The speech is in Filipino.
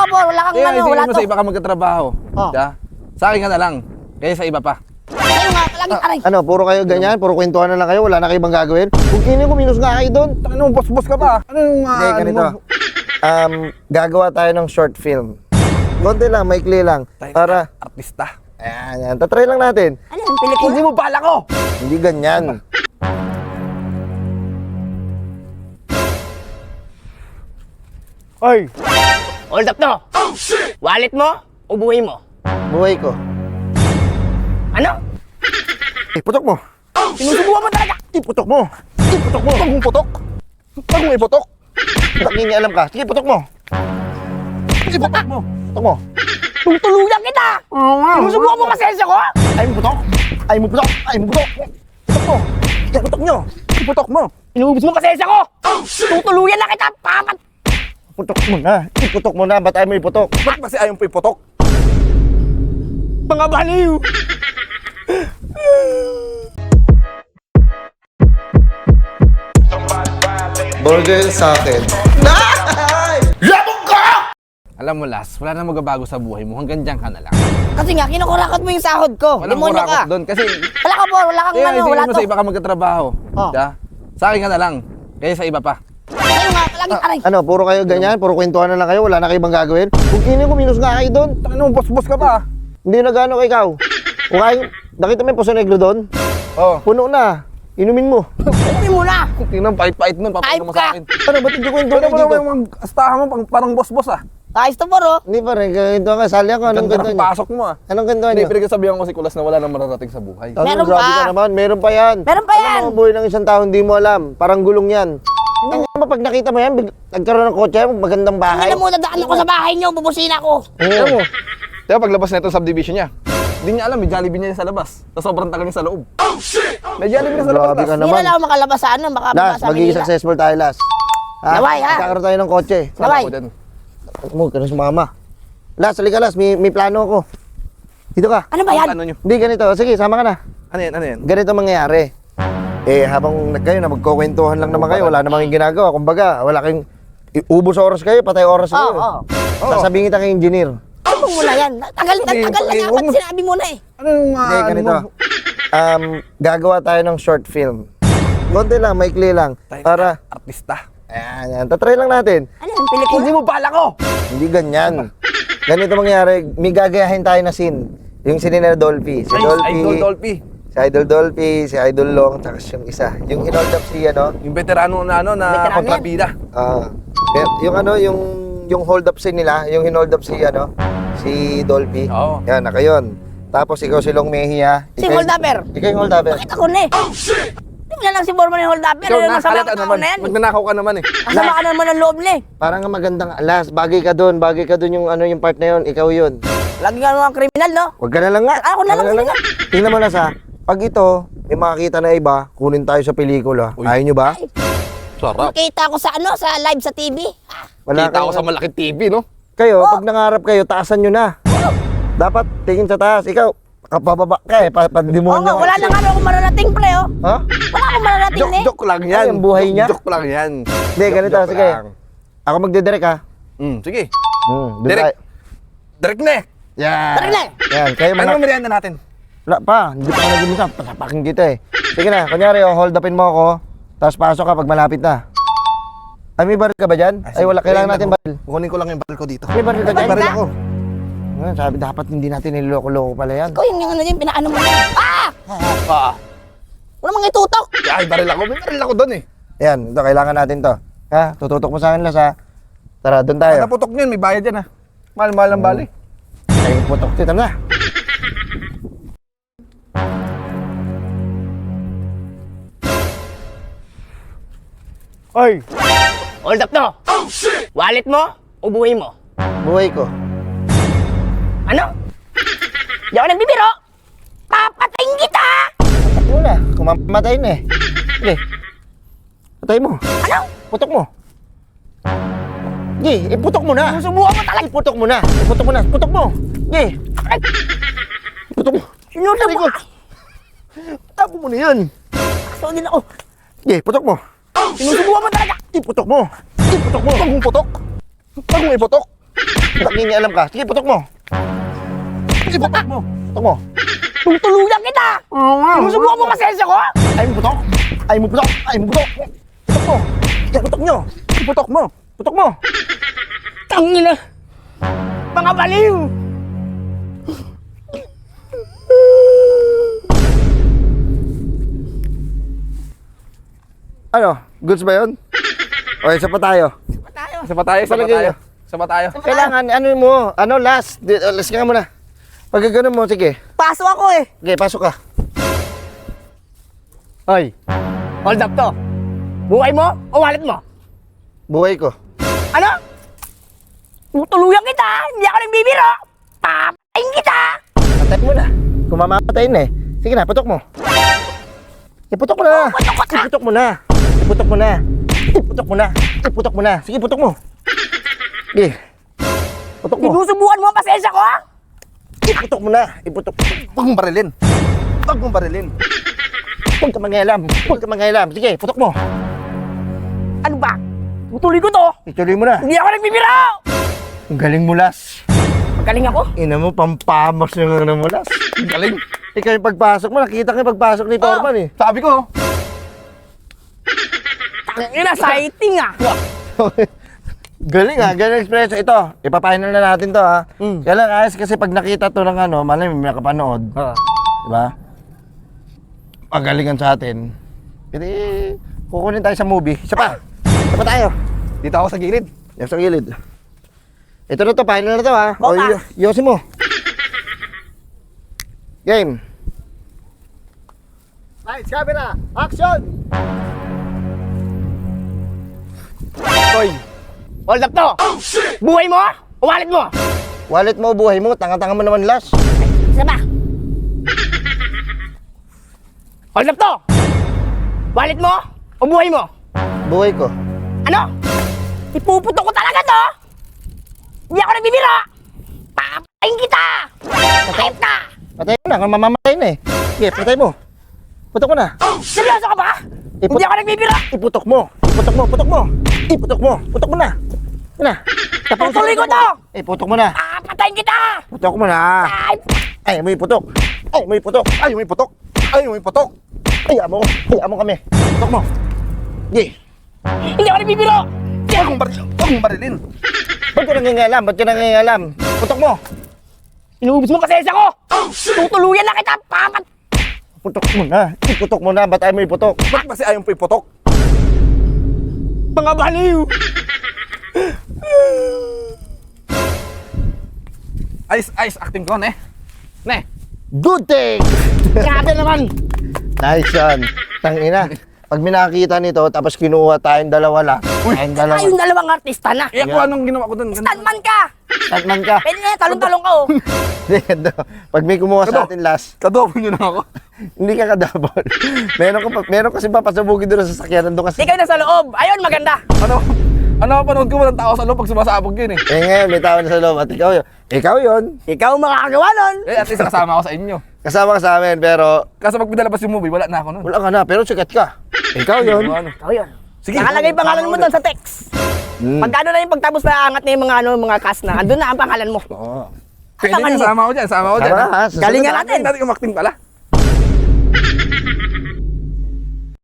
ka po, wala kang ano, wala mo to. sa iba ka magkatrabaho. Oh. Diba? Sa akin ka na lang. Kaya sa iba pa. Ano nga, palaging aray. Ano, puro kayo ganyan? Puro kwentuhan na lang kayo? Wala na kayo ibang gagawin? Kung kino ko, minus nga kayo doon. Ano, boss ka pa. Anong Hindi, ganito. Gagawa tayo ng short film. Konti lang, maikli lang. Para, artista. ayan, tatry lang natin. Ano yung Pilipino? Hindi mo pala ko. Hindi ganyan. Ay! Hold up to. Oh, shit! Wallet mo, ubuhin mo. Buhay ko. Ano? Putok mo. Sinusubukan mo talaga. Putok mo. Putok mo. Huwag mong putok. Huwag mong iputok. Nakingialam ka. Sige, putok mo. Iputok mo. Putok mo. Tutuluyan kita. Sinusubukan mo masensya ko. Ay mo putok. Ay mo putok. Ay mo putok. Putok mo. Sige, putok nyo. Iputok mo. Inubos mo masensya ko. Tutuluyan na kita, papat. Putok mo na. Iputok mo na. Ba't ayaw mo iputok? Bakit kasi ayaw mo iputok? Mga baliw. Burger sa akin. Alam mo, Las, wala na magbabago sa buhay mo. Hanggang dyan ka na lang. Kasi nga, kinukurakot mo yung sahod ko. Walang Demonyo ka. kurakot doon. Kasi, Wala ka po, wala kang ano, wala mo to. sa iba ka magkatrabaho. Oh. Diba? Sa akin ka na lang. Kaya sa iba pa. Ano nga, palaging aray. Ano, puro kayo ganyan? Puro kwentuhan na lang kayo? Wala na kayo ibang gagawin? Kung kino ko, minus nga kayo doon. Ano, boss ka pa. Hindi na gano'n ikaw. Kung kayo, nakita mo yung Poso Negro doon? Oh. Puno na. Inumin mo. Sabi mo na. Tingnan, pait-pait nun. Papayag mo Ayop ka. sa akin. Ano, ba't hindi kwento Ano kayo mo dito? naman yung astahan mo, parang boss ah. Ayos to, poro. Hindi pa rin, kwento ka. Sali ako. Anong Ganda kwento ng niyo? pasok mo ah. Anong kwento Hindi, niyo? pinagsasabihan ko si Kulas na wala nang mararating sa buhay. Ano, Meron grabe pa. ka naman. Meron pa yan. Meron pa yan. Ano ang buhay ng isang tao, hindi mo alam. Parang gulong yan. Ang ba pag nakita mo yan, nagkaroon ng kotse, magandang bahay. Ano mo, dadaan ako sa bahay niyo, bubusina ko. Alam mo, diba paglabas na ito subdivision niya, hindi niya alam, may Jollibee niya sa labas. Tapos sobrang tagal niya sa loob. Oh shit! May Jollibee na sa labas. Grabe ka Hindi naman. na lang ako makalabas sa ano, baka Las, sa magiging Manila. successful tayo, Las. Naway, ha? Magkakaroon tayo ng kotse. Naway. Ako dyan. Mo, ka na sumama. Las, halika Las, may plano ako. Dito ka. Ano ba yan? Ano nyo? Hindi, ganito. Sige, sama ka na. Ano yan? Ano yan? Ganito mangyayari. Habang kayo na magkukwentuhan lang naman kayo, wala namang ginagawa. Kumbaga, wala kayong ubos oras kayo, patay oras kayo. Oo. Sasabihin kita kay engineer. Ano mo na yan? Tagal na Sige, nga, sige, ba't sinabi mo na eh? Anong Hindi, ganito. Gagawa tayo ng short film. Konti lang, maikli lang. Para, artista. ayan, tatry lang natin. Ano yung Pilipino? Hindi mo pala ko! Hindi ganyan. Ganito mangyari, may gagayahin tayo na scene. Yung scene ni Dolphy. Si Idol Dolphy. Si Idol Dolphy, si Idol Long, tsaka yung isa. Yung in-hold up si, ano, Yung veterano na ano, na Veterano kontrabida. yung ano, yung hold up scene nila, yung in-hold up si, ano, si Dolphy. Oo. Yan, naka yun. Tapos ikaw si Long Mehi, ha? Si hold upper. Ikaw yung hold upper. Bakit ako na eh? Hindi na lang si Borman yung hold upper. Ikaw Ano na, masama halata ka naman. na yan? Magnanakaw ka naman eh. Masama ka naman ang loob na eh. Parang nga magandang alas, bagay ka doon yung ano yung part na yun, ikaw yun. Lagi ka naman kriminal, no? Huwag ka na lang nga. Ako na lang, sige nga. Tingnan mo na sa, pag ito, may makakita na iba, kunin tayo sa pelikula. Uy. Ayaw nyo ba? Sarap. Nakita ko sa ano, sa live sa TV. Ah, Wala Kita ko kayong- sa malaking TV, no? Kayo, Oh. pag nangarap kayo, taasan nyo na. Dapat tingin sa taas. Ikaw, kapababa ka eh, Oo pa-demonyo. nga, wala na nga ako mararating, pre, oh. Ha? Wala akong mararating eh. Joke lang yan. Ano yung buhay niya? Joke lang yan. Hindi, ganito, Joke sige. lang. Ako magdidirect ha. Sige. Doon Direct. tayo. Direct na eh. Yan. Tara na. Yan, kayo Ano mga... ang merienda natin? Wala pa, hindi pa ka nag-umisa. Pasapakin kita eh. Sige na, kunyari, hold upin mo ako. Tapos pasok ka pag malapit na. Ay, may baril ka ba dyan? Ay, wala, kailangan natin baril. Kukunin ko lang yung baril ko dito. May baril ka dyan? Baril ako. Sabi, dapat hindi natin niloloko-loko pala yan. Ikaw yung ano yun, pinaano mo na. Ah! Ah. Wala mga itutok. Ay, baril ako. May baril ako doon eh. Yan, ito, kailangan natin to. Ha? Tututok mo sa akin, Las, ha? Tara, doon tayo. Pag naputok nyo, may bayad yan ah. Mahal-mahal ang bali. Ay, putok. Tita na. Ay! Hold up to. Oh, shit! Wallet mo, ubuhin mo. Buhay ko. Ano? Di ako nagbibiro. Papatayin kita! Patay mo na. Kumamatay na eh. Sige. Patay mo. Ano? Putok mo. Sige, iputok mo na. Susubukan mo talaga. Iputok mo na. Iputok mo na. Putok mo. Sige. Putok mo. Sinusubukan. Tapo mo na yan. So din ako. Sige, putok mo. Sinusubukan mo talaga. Iputok mo. Iputok mo. Huwag mong putok. Huwag mong iputok. Nakingialam ka. Sige, putok mo. Sige, putok mo. Putok mo. Tutuluyan kita! Sinusubukan mo pasensya ko? Ay mo putok. Ay mo putok. Ay mo putok. Putok mo. Sige, putok nyo. Sige, putok mo. Putok mo. Tangina! Mga baliw! Ano? Goods ba yun? Okay, isa pa tayo. Isa pa tayo, isa pa Palagay tayo. nyo. Isa pa tayo. Kailangan, ano mo? Ano, last? Last ka muna. Pag gano'n mo, sige. Paso ako eh! Okay, pasok ka. Hoy! Hold up to! Buhay mo o wallet mo? Buhay ko. Ano? Tutuluyan kita! Hindi ako nagbibiro! Papatayin kita! Patay mo na. Kung mamamatayin na eh. Sige na, putok mo. Iputok mo na. Iputok mo na. Iputok mo na. Iputok mo na. Iputok mo na. Sige, putok mo. Sige. Putok mo. Sinusubukan mo ang pasensya ko ha? Iputok mo na. Iputok. Huwag mong barilin. Huwag mong barilin. Huwag ka mangialam. Huwag ka mangialam. Sige, putok mo. Ano ba? Tutuloy ko to! Ituloy mo na. Hindi ako nagbibiro! Ang galing mo, Las. Magaling ako? Ina mo, pampamos yung ano mo, Las. Galing. Ikaw yung pagpasok mo. Nakita ko yung pagpasok ni Foreman eh. Sabi ko. Tangina, sighting ah! Galing ha, galing expression. Ito, ipapahinal na natin to ha. Kaya lang ayos kasi pag nakita to ng ano, malay may nakapanood. Diba? Pagalingan sa atin. Pwede, kukunin tayo sa movie. Isa pa. Isa pa tayo. Dito ako sa gilid. Yan sa gilid. Ito na to, final na to ha. O, Boka. yosin mo. Game. Lights, camera, action! Hoy! Hold up to! Buhay mo o wallet mo? Wallet mo, buhay mo, tanga-tanga mo naman, Las. Isa ba? Hold up to! Wallet mo o buhay mo? Buhay ko. Ano? Ipuputo ko talaga to! Hindi ako nagbibiro! Papatayin kita! Patay ka! Patay mo na, kung mamamatay na eh. Sige, patay mo. Putok mo na. Seryoso ka ba? Hindi ako nagbibiro! Iputok mo. Iputok mo, putok mo. Iputok mo, putok mo na. Yun na. Tutuloy ko to! Putok mo na. Papatayin kita! Putok mo na. Ay! Ay, mo iputok. Ay, mo iputok. Ay, may putok. Ay, may putok. Ay, amo. Ay, amo kami. Putok mo. Sige. Hindi ako nagbibiro! Huwag mong barilin. Huwag mong barilin. Ba't ka nangingalam? Ba't ka nangingalam? Putok mo. Inuubos mo pasensya ko! Tutuluyan na kita! Putok mo na. Iputok mo na. Ba't ay mo iputok? Ba't kasi ayaw mo iputok? Mga baliw! Ayos, acting ko, ne? Ne? Good thing! Grabe naman! Nice yan. Tangina. Pag minakita nito, tapos kinuha tayong dalawa lang. Tayong dalawa. Tayong dalawang artista na! Eh, ako anong ginawa ko dun? Stuntman ka! Tatman ka. Pwede na, talong-talong ka oh! Hindi, ganito. Pag may kumuha sa atin last, Kadobo nyo na ako. hindi ka kadabol. meron kasi papasabugin doon sa sasakyan. Doon kasi. Ikaw na sa loob! Ayun, maganda! Ano panood ko walang tao sa loob pag sumasabog yun eh. Eh ngayon, may tao na sa loob. At ikaw yun. Ikaw yun. Ikaw makakagawa nun! Eh, at least kasama ako sa inyo. Kasama ka sa amin, pero Kaso pag pinalabas yung movie, wala na ako nun. wala ka na. Pero sikat ka. Ikaw yun. Ano? Ikaw yun! Sige. Nakalagay pangalan mo doon sa text! Pag ano na yung pagtapos na angat na yung mga, mga cast na, andun na ang pangalan mo! Oo. Pwede Abangan nyo, mo. sama ako dyan, sama ako dyan. Tara, ha? Galingan natin! Natin umakting pala.